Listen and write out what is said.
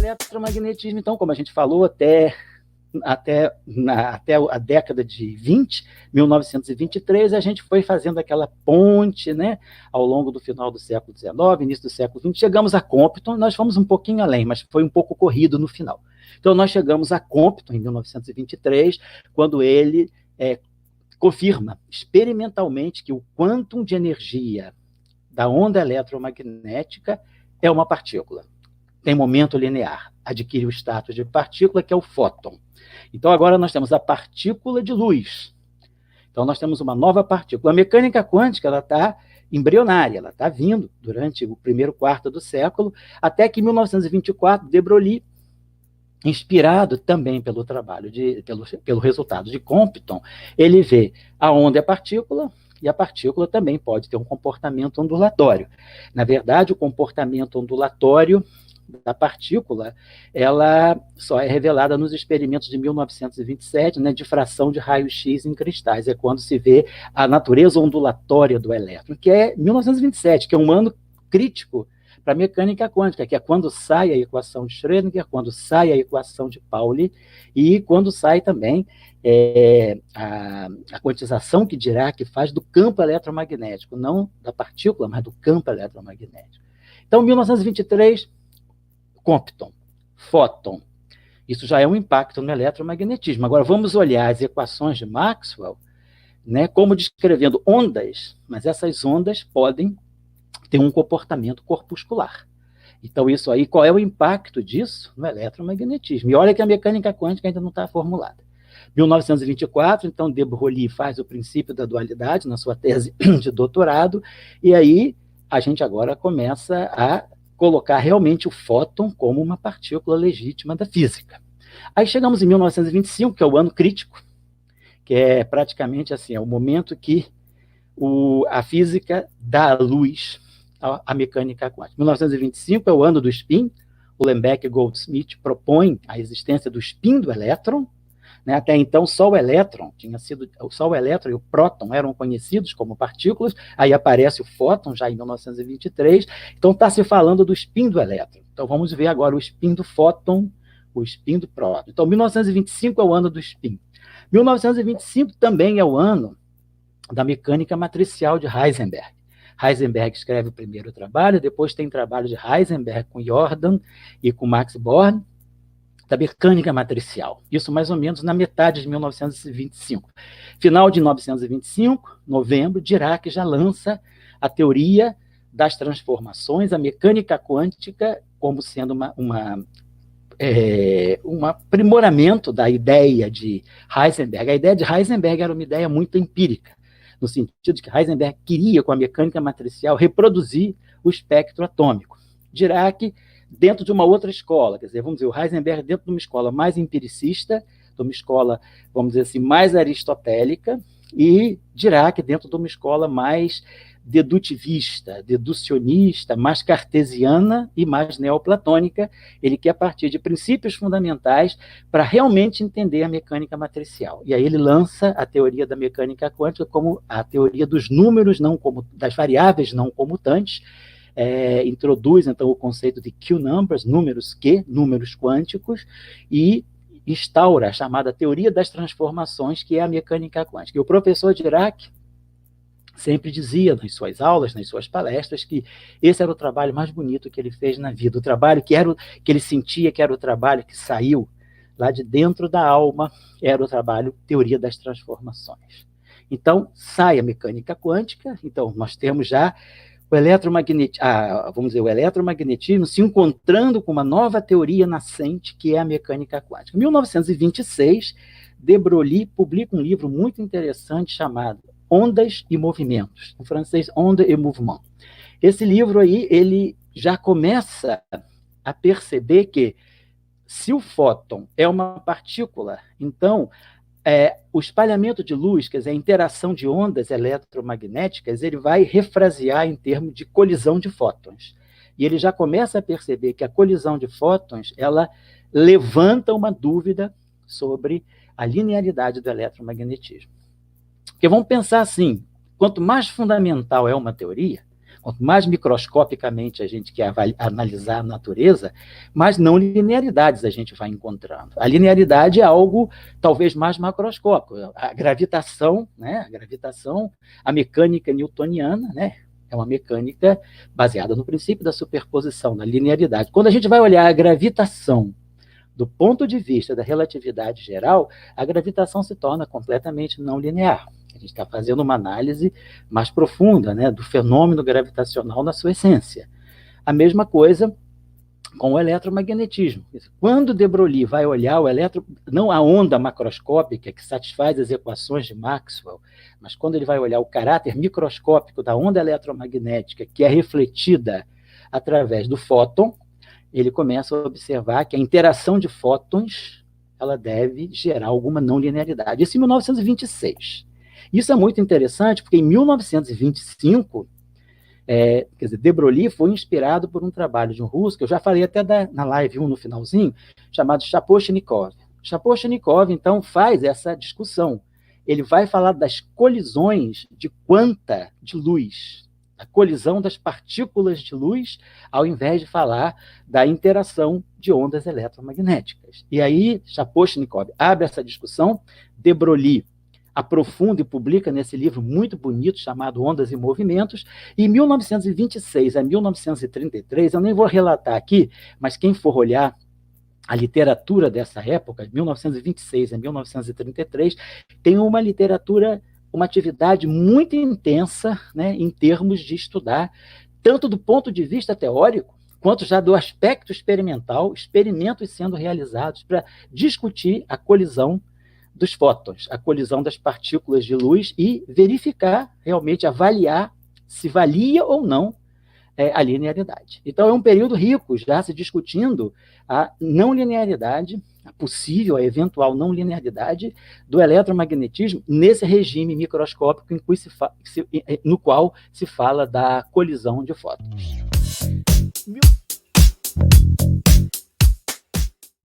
eletromagnetismo, então, como a gente falou, até a década de 1923, a gente foi fazendo aquela ponte, né, ao longo do final do século XIX, início do século XX, chegamos a Compton, nós fomos um pouquinho além, mas foi um pouco corrido no final. Então, nós chegamos a Compton, em 1923, quando ele confirma experimentalmente que o quantum de energia da onda eletromagnética é uma partícula. Tem momento linear, adquire o status de partícula, que é o fóton. Então, agora nós temos a partícula de luz. Então, nós temos uma nova partícula. A mecânica quântica está embrionária, ela está vindo durante o primeiro quarto do século, até que em 1924, de Broglie, inspirado também pelo trabalho, pelo resultado de Compton, ele vê a onda é partícula, e a partícula também pode ter um comportamento ondulatório. Na verdade, o comportamento ondulatório da partícula, ela só é revelada nos experimentos de 1927, né, difração de raio-x em cristais, é quando se vê a natureza ondulatória do elétron, que é 1927, que é um ano crítico para a mecânica quântica, que é quando sai a equação de Schrödinger, quando sai a equação de Pauli, e quando sai também a quantização que Dirac faz do campo eletromagnético, não da partícula, mas do campo eletromagnético. Então, 1923, Compton, fóton. Isso já é um impacto no eletromagnetismo. Agora, vamos olhar as equações de Maxwell, né, como descrevendo ondas, mas essas ondas podem ter um comportamento corpuscular. Então, isso aí, qual é o impacto disso no eletromagnetismo? E olha que a mecânica quântica ainda não está formulada. 1924, então, de Broglie faz o princípio da dualidade na sua tese de doutorado, e aí a gente agora começa a colocar realmente o fóton como uma partícula legítima da física. Aí chegamos em 1925, que é o ano crítico, que é praticamente assim, é o momento que a física dá à luz a mecânica quântica. 1925 é o ano do spin, o Ulenbeck e Goldsmith propõem a existência do spin do elétron, né? Até então só o elétron e o próton eram conhecidos como partículas, aí aparece o fóton já em 1923, então está se falando do spin do elétron. Então vamos ver agora o spin do fóton, o spin do próton. Então 1925 é o ano do spin. 1925 também é o ano da mecânica matricial de Heisenberg. Heisenberg escreve o primeiro trabalho, depois tem trabalho de Heisenberg com Jordan e com Max Born, da mecânica matricial. Isso mais ou menos na metade de 1925. Final de 1925, novembro, Dirac já lança a teoria das transformações, a mecânica quântica como sendo um aprimoramento da ideia de Heisenberg. A ideia de Heisenberg era uma ideia muito empírica, no sentido de que Heisenberg queria, com a mecânica matricial, reproduzir o espectro atômico. Dirac, dentro de uma outra escola, quer dizer, vamos dizer, o Heisenberg dentro de uma escola mais empiricista, de uma escola, vamos dizer assim, mais aristotélica, e Dirac dentro de uma escola mais dedutivista, deducionista, mais cartesiana e mais neoplatônica. Ele quer partir de princípios fundamentais para realmente entender a mecânica matricial. E aí ele lança a teoria da mecânica quântica como a teoria dos números, das variáveis não comutantes, introduz, então, o conceito de Q-numbers, números Q, números quânticos, e instaura a chamada teoria das transformações, que é a mecânica quântica. E o professor Dirac sempre dizia nas suas aulas, nas suas palestras, que esse era o trabalho mais bonito que ele fez na vida, o trabalho que ele sentia que era o trabalho que saiu lá de dentro da alma, era o trabalho teoria das transformações. Então, sai a mecânica quântica, então nós temos já o eletromagnetismo se encontrando com uma nova teoria nascente, que é a mecânica quântica. Em 1926, de Broglie publica um livro muito interessante chamado Ondas e Movimentos, em francês, Onde et Mouvement. Esse livro aí, ele já começa a perceber que, se o fóton é uma partícula, então o espalhamento de luz, quer dizer, a interação de ondas eletromagnéticas, ele vai refrasear em termos de colisão de fótons. E ele já começa a perceber que a colisão de fótons, ela levanta uma dúvida sobre a linearidade do eletromagnetismo. Porque vamos pensar assim, quanto mais fundamental é uma teoria, Quanto mais microscopicamente a gente quer analisar a natureza, mais não linearidades a gente vai encontrando. A linearidade é algo talvez mais macroscópico. A gravitação, né? A mecânica newtoniana, né? É uma mecânica baseada no princípio da superposição, da linearidade. Quando a gente vai olhar a gravitação do ponto de vista da relatividade geral, a gravitação se torna completamente não linear. A gente está fazendo uma análise mais profunda, né, do fenômeno gravitacional na sua essência. A mesma coisa com o eletromagnetismo. Quando de Broglie vai olhar não a onda macroscópica que satisfaz as equações de Maxwell, mas quando ele vai olhar o caráter microscópico da onda eletromagnética que é refletida através do fóton, ele começa a observar que a interação de fótons ela deve gerar alguma não linearidade. Isso em 1926. Isso é muito interessante, porque em 1925, de Broglie foi inspirado por um trabalho de um russo, que eu já falei até na live 1 no finalzinho, chamado Shaposhnikov. Shaposhnikov, então, faz essa discussão. Ele vai falar das colisões de quanta de luz, a colisão das partículas de luz, ao invés de falar da interação de ondas eletromagnéticas. E aí, Shaposhnikov abre essa discussão, de Broglie aprofunda e publica nesse livro muito bonito chamado Ondas e Movimentos, e em 1926 a 1933, eu nem vou relatar aqui, mas quem for olhar a literatura dessa época, de 1926 a 1933, tem uma literatura, uma atividade muito intensa, né, em termos de estudar, tanto do ponto de vista teórico, quanto já do aspecto experimental, experimentos sendo realizados para discutir a colisão dos fótons, a colisão das partículas de luz e verificar, realmente avaliar se valia ou não a linearidade. Então, é um período rico, já se discutindo a não linearidade, a possível, a eventual não linearidade do eletromagnetismo nesse regime microscópico no qual se fala da colisão de fótons.